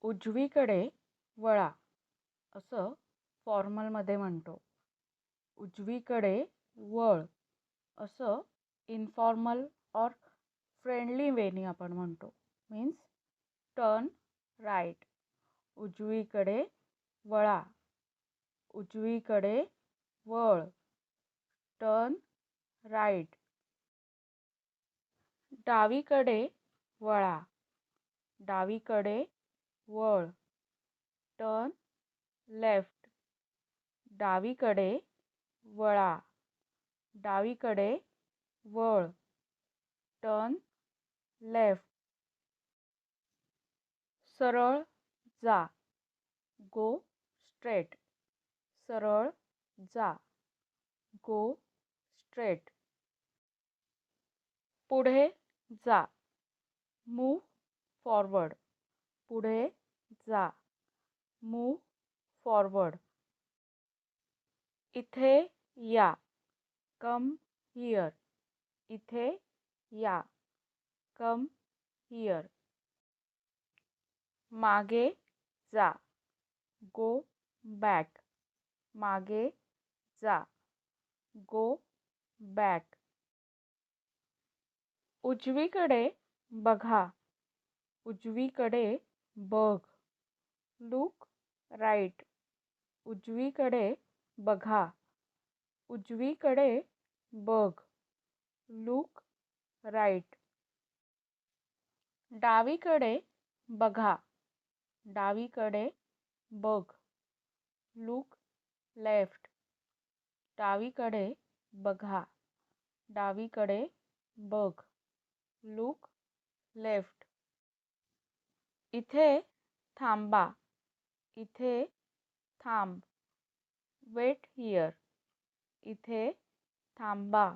उजवीकडे वळा असं फॉर्मलमध्ये म्हणतो. उजवीकडे वळ असं इनफॉर्मल और फ्रेंडली वेनी आपण म्हणतो. Means turn right. उजवीकडे वळा. उजवीकडे वळ. Turn right. डावीकडे वळा. डावीकडे वळ. Turn left. डावीकडे वळा. डावीकडे वळ. Turn left. सरळ जा. Go straight. सरळ जा. Go straight. पुढे जा. Move forward. पुढे जा. Move forward. इथे या. Come here. इथे या. Come here. मागे जा. Go back. मागे जा. Go back. उजवीकडे बघा. उजवीकडे बघ. Look right. उजवीकडे बघा. उजवीकडे बघ. Look right. डावीकडे बघा. डावीकडे बघ. Look left. डावीकडे बघा. डावीकडे बघ. Look left. इथे थांबा. इथे थांब. Wait here. इथे थांबा.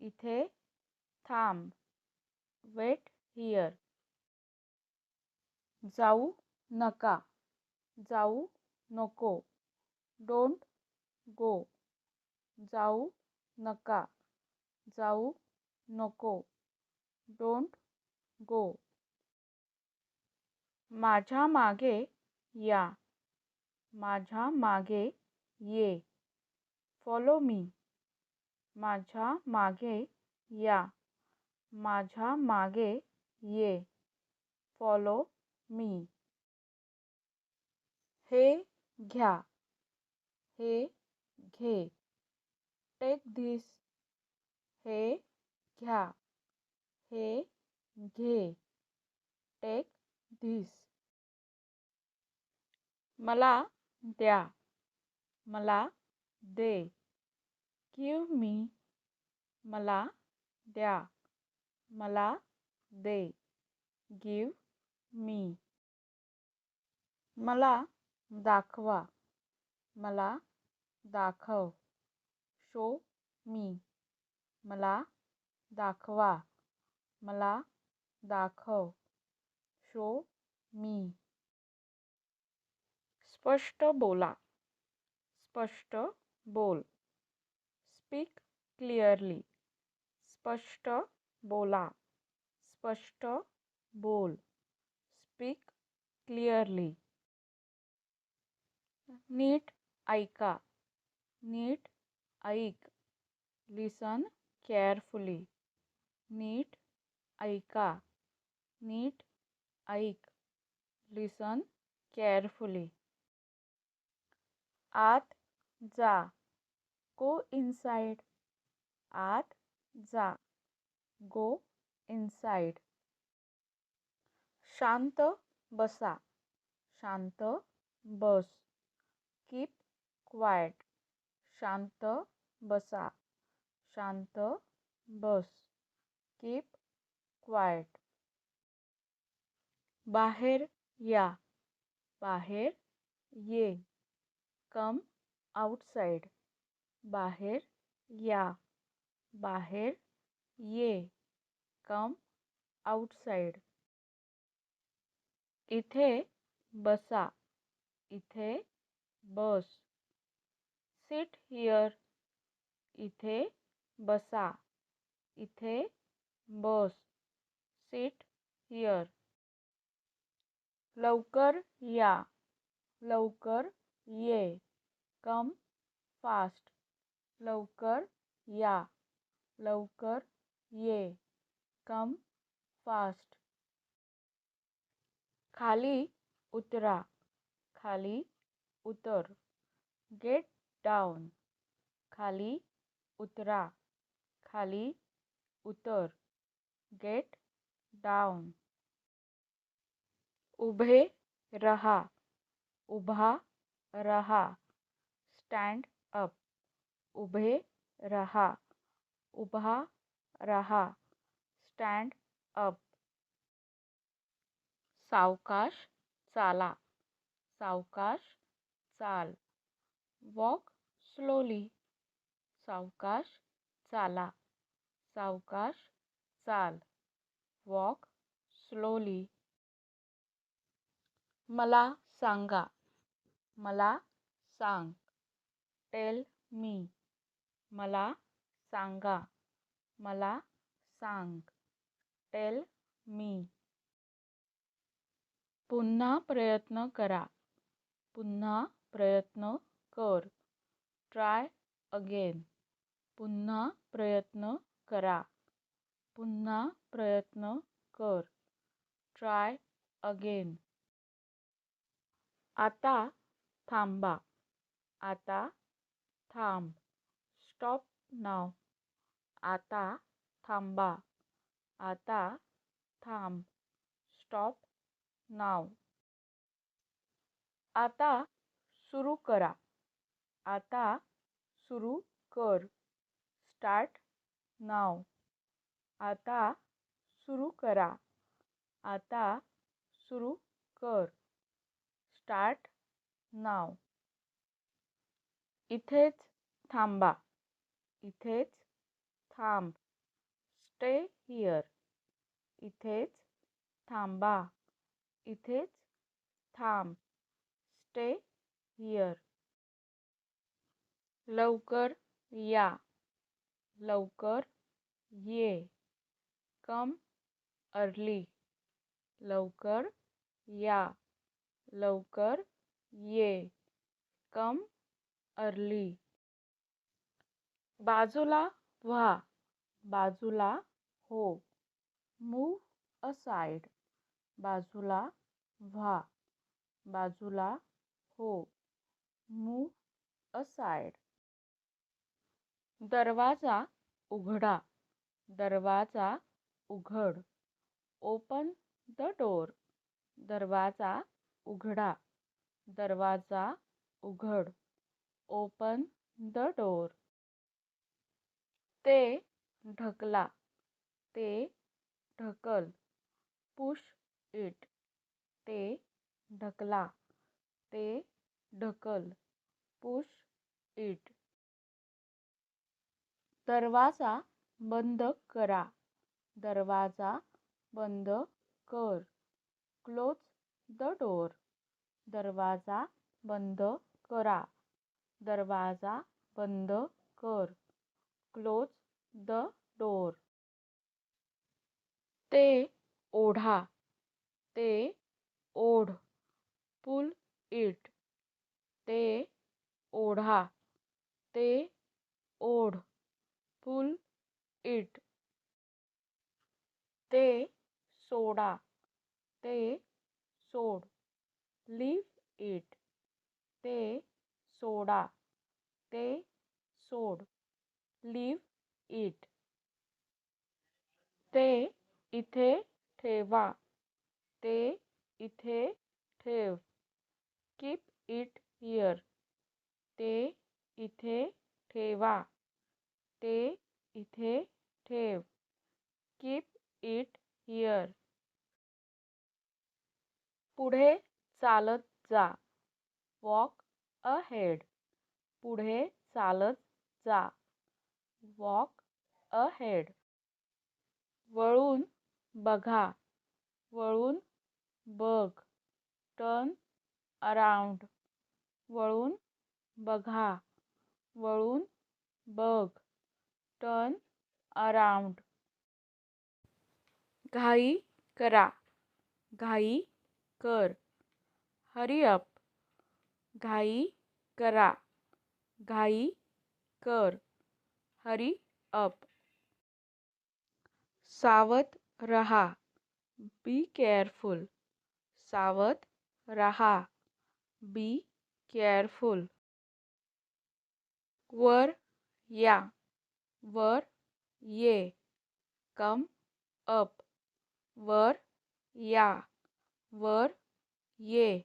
इथे थांब. Wait here. जाऊ नका. जाऊ नको. Don't go. जाऊ नका. जाऊ नको. Don't go. माझ्या मागे या. माझ्या मागे ये. Follow me. माझ्या मागे या. माझ्या मागे ये. Follow me. हे घ्या. हे घे. Take this. हे घ्या. हे घे. Take this. मला द्या. मला दे. Give me. मला द्या. मला दे. Give me. मला दाखवा. मला दाखव. शो मी. मला दाखवा. मला दाखव. शो मी. स्पष्ट बोला. स्पष्ट बोल. Speak clearly. स्पष्ट बोला. स्पष्ट बोल. Speak clearly. नीट ऐका. नीट ऐक. लिसन केअरफुली. नीट ऐका. नीट ऐक. लिसन केअरफुली. आत जा. Go inside. आत जा. Go inside. शांत बसा. शांत बस. Keep quiet. शांत बसा. शांत बस. Keep quiet. बाहेर या. बाहेर ये. Come outside. बाहेर या. बाहेर ये. Come outside. इथे बसा. इथे बस. Sit here. इथे बसा. इथे बस. Sit here. लवकर या, लवकर ये. Come fast. लवकर या, लवकर ये. Come fast. खाली उतरा, खाली उतर. Get down. खाली उतरा, खाली उतर. Get down. उभे रहा, उभा रहा. Stand up. उभे रहा, उभा रहा. Stand up. सावकाश चाला, सावकाश चाल. Walk slowly. सावकाश चाला, सावकाश चाल. Walk slowly. मला सांगा, मला सांग. Tell me. मला सांगा, मला सांग. Tell me. पुन्हा प्रयत्न करा, पुन्हा प्रयत्न कर. Try again. पुन्हा प्रयत्न करा, पुन्हा प्रयत्न कर. Try again. आता थांबा, आता थांब. स्टॉप नाव. आता थांबा, आता थांब. स्टॉप नाव. आता सुरू करा, आता सुरू कर. स्टार्ट नाव. आता सुरू करा, आता सुरू कर. स्टार्ट नाव. इथेच थांबा, इथेच थांब. Stay here. इथेच थांबा, इथेच थांब. Stay here. लवकर या, लवकर ये. कम अर्ली. लवकर या, लवकर ये. कम अर्ली. बाजूला व्हा, बाजूला हो. Move aside. बाजूला व्हा, बाजूला हो. Move aside. दरवाजा उघडा, दरवाजा उघड. Open the door. दरवाजा उघडा, दरवाजा उघड. Open the door. ते ढकला, ते ढकल. Push it. ते ढकला, ते ढकल. Push it. दरवाजा बंद करा, दरवाजा बंद कर. Close the door. दरवाजा बंद करा, दरवाजा बंद कर. Close the door. ते ओढा, ते ओढ. Pull it. ते ओढा, ते ओढ. Pull it. ते सोडा, ते सोड. Leave it. ते सोडा, ते सोड. Leave it. ते इथे ठेवा, ते इथे ठेव. Keep it here. ते इथे ठेवा, ते इथे ठेव. Keep it here. पुढे चालत जा. Walk ahead. पुढे चालत जा. Walk ahead. वळून बघा, वळून बघ. Turn around. वळून बघा, वळून बघ. Turn around. घाई करा, घाई कर. हरी अप, घाई करा, घाई कर, हरी अप. सावध रहा, बी केअरफुल, सावध रहा, बी केअरफुल. वर या, वर ये, कम अप, वर या, वर ये,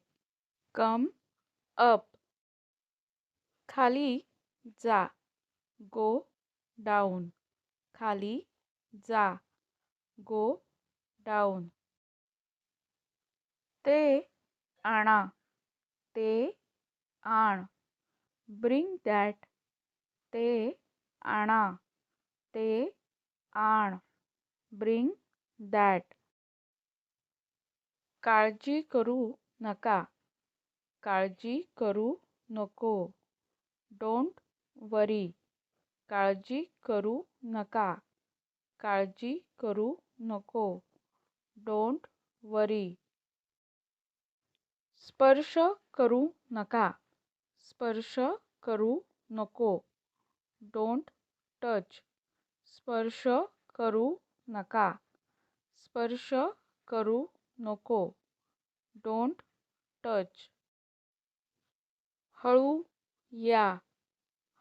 कम अप. खाली जा, गो डाऊन, खाली जा, गो डाऊन. ते आणा, ते आण, ब्रिंग दॅट, ते आणा, ते आण, ब्रिंग दॅट. काळजी करू नका, काळजी करू नको, डोंट वरी, काळजी करू नका, काळजी करू नको, डोंट वरी. स्पर्श करू नका, स्पर्श करू नको, डोंट टच, स्पर्श करू नका, स्पर्श करू नको, डोंट टच. हळू या,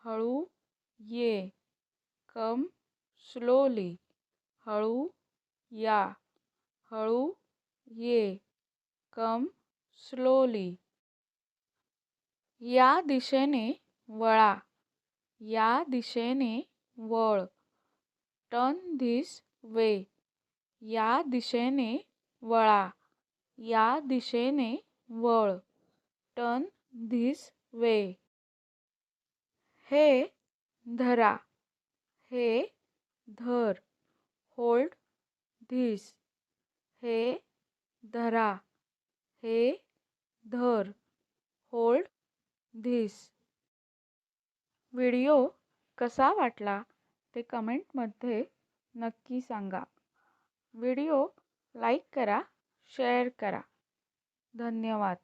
हळू ये, कम स्लोली, हळू या, हळू ये, कम स्लोली. या दिशेने वळा, या दिशेने वळ, टर्न धिस वे, या दिशेने वळा, या दिशेने वळ, टर्न धिस वे. हे धरा, हे धर, होल्ड धिस, हे धरा, हे धर, होल्ड धिस. व्हिडिओ कसा वाटला ते कमेंटमध्ये नक्की सांगा. व्हिडिओ लाईक करा, शेअर करा. धन्यवाद.